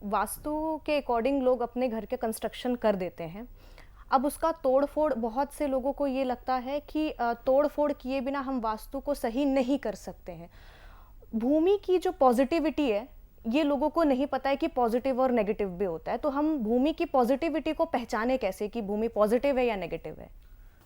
वास्तु के अकॉर्डिंग लोग अपने घर के कंस्ट्रक्शन कर देते हैं। अब उसका तोड़-फोड़, बहुत से लोगों को ये लगता है कि तोड़-फोड़ किए बिना हम वास्तु को सही नहीं कर सकते हैं। भूमि की जो पॉजिटिविटी है, ये लोगों को नहीं पता है कि पॉजिटिव और नेगेटिव भी होता है। तो हम भूमि की पॉजिटिविटी को पहचाने कैसे कि भूमि पॉजिटिव है या नेगेटिव है?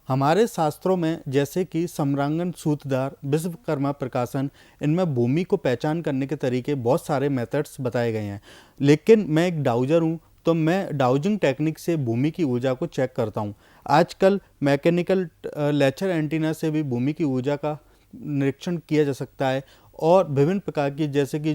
हमारे शास्त्रों में जैसे कि सम्रांगण, सूत्रधार, विश्वकर्मा प्रकाशन, इनमें भूमि को पहचान करने के तरीके बहुत सारे मेथड्स बताए गए हैं। लेकिन मैं एक डाउजर हूँ, तो मैं डाउजिंग टेक्निक से भूमि की ऊर्जा को चेक करता हूँ। आजकल मैकेनिकल लेजर एंटीना से भी भूमि की ऊर्जा का निरीक्षण किया जा सकता है, और विभिन्न प्रकार की जैसे कि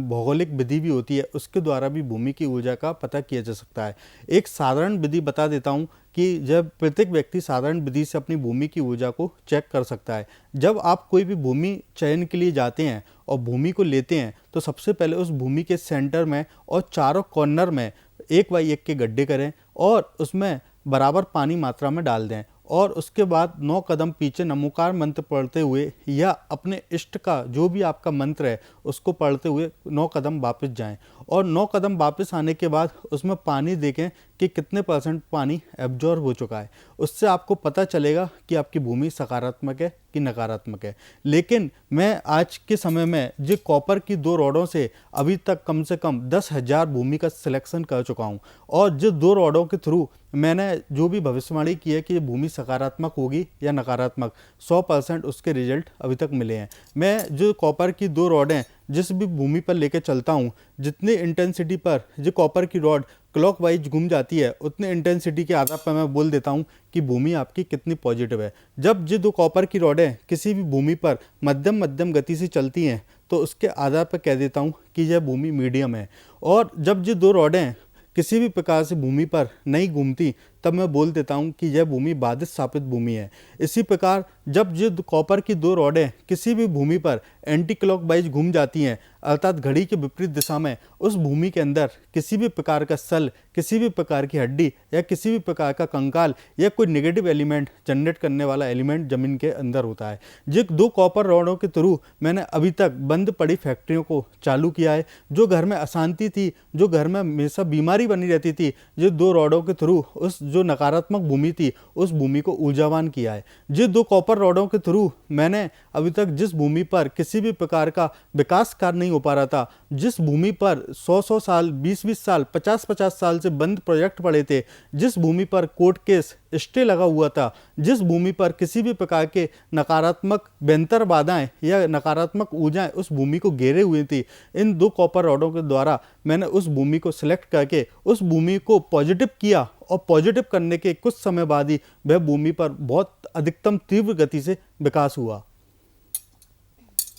भौगोलिक विधि भी होती है, उसके द्वारा भी भूमि की ऊर्जा का पता किया जा सकता है। एक साधारण विधि बता देता हूँ कि जब प्रत्येक व्यक्ति साधारण विधि से अपनी भूमि की ऊर्जा को चेक कर सकता है। जब आप कोई भी भूमि चयन के लिए जाते हैं और भूमि को लेते हैं, तो सबसे पहले उस भूमि के सेंटर में और चारों कॉर्नर में 1x1 के गड्ढे करें और उसमें बराबर पानी मात्रा में डाल दें, और उसके बाद 9 कदम पीछे नमोकार मंत्र पढ़ते हुए या अपने इष्ट का जो भी आपका मंत्र है उसको पढ़ते हुए 9 कदम वापस जाएं, और 9 कदम वापस आने के बाद उसमें पानी देखें कि कितने % पानी एब्जॉर्ब हो चुका है। उससे आपको पता चलेगा कि आपकी भूमि सकारात्मक है कि नकारात्मक है। लेकिन मैं आज के समय में जो कॉपर की 2 रॉडों से अभी तक कम से कम 10,000 भूमि का सिलेक्शन कर चुका हूँ, और जिस 2 रॉडों के थ्रू मैंने जो भी भविष्यवाणी की है कि ये भूमि सकारात्मक होगी या नकारात्मक, 100% उसके रिजल्ट अभी तक मिले हैं। मैं जो कॉपर की 2 रॉडें जिस भी भूमि पर लेके चलता हूँ, जितनी इंटेंसिटी पर जो कॉपर की रॉड क्लॉकवाइज घूम जाती है, उतने इंटेंसिटी के आधार पर मैं बोल देता हूँ कि भूमि आपकी कितनी पॉजिटिव है। जब जो 2 कॉपर की रॉडें किसी भी भूमि पर मध्यम मध्यम गति से चलती हैं, तो उसके आधार पर कह देता हूँ कि यह भूमि मीडियम है। और जब जो 2 रॉडें किसी भी प्रकार से भूमि पर नहीं घूमती, तब मैं बोल देता हूँ कि यह भूमि बाधित स्थापित भूमि है। इसी प्रकार जब जो कॉपर की 2 रॉडें किसी भी भूमि पर एंटी क्लॉकवाइज घूम जाती हैं, अर्थात घड़ी के विपरीत दिशा में, उस भूमि के अंदर किसी भी प्रकार का सल, किसी भी प्रकार की हड्डी या किसी भी प्रकार का कंकाल या कोई नेगेटिव एलिमेंट जनरेट करने वाला एलिमेंट जमीन के अंदर होता है। जो 2 कॉपर रॉडों के थ्रू मैंने अभी तक बंद पड़ी फैक्ट्रियों को चालू किया है। जो घर में अशांति थी, जो घर में हमेशा बीमारी बनी रहती थी, जो 2 रॉडों के थ्रू उस जो नकारात्मक भूमि थी, उस भूमि को ऊर्जावान किया है। जो 2 कॉपर रॉडों के थ्रू मैंने अभी तक जिस भूमि पर किसी भी प्रकार का विकास कार्य नहीं हो पा रहा था, जिस भूमि पर 100-100 साल, 20-20 साल, 50-50 साल से बंद प्रोजेक्ट पड़े थे, जिस भूमि पर कोर्ट केस स्टे लगा हुआ था, जिस भूमि पर किसी भी प्रकार के नकारात्मक बेंतर बाधाएं या नकारात्मक ऊर्जाएं उस भूमि को घेरे हुई थी, इन 2 कॉपर रॉडों के द्वारा मैंने उस भूमि को सिलेक्ट करके उस भूमि को पॉजिटिव किया, और पॉजिटिव करने के कुछ समय बाद ही वह भूमि पर बहुत अधिकतम तीव्र गति से विकास हुआ।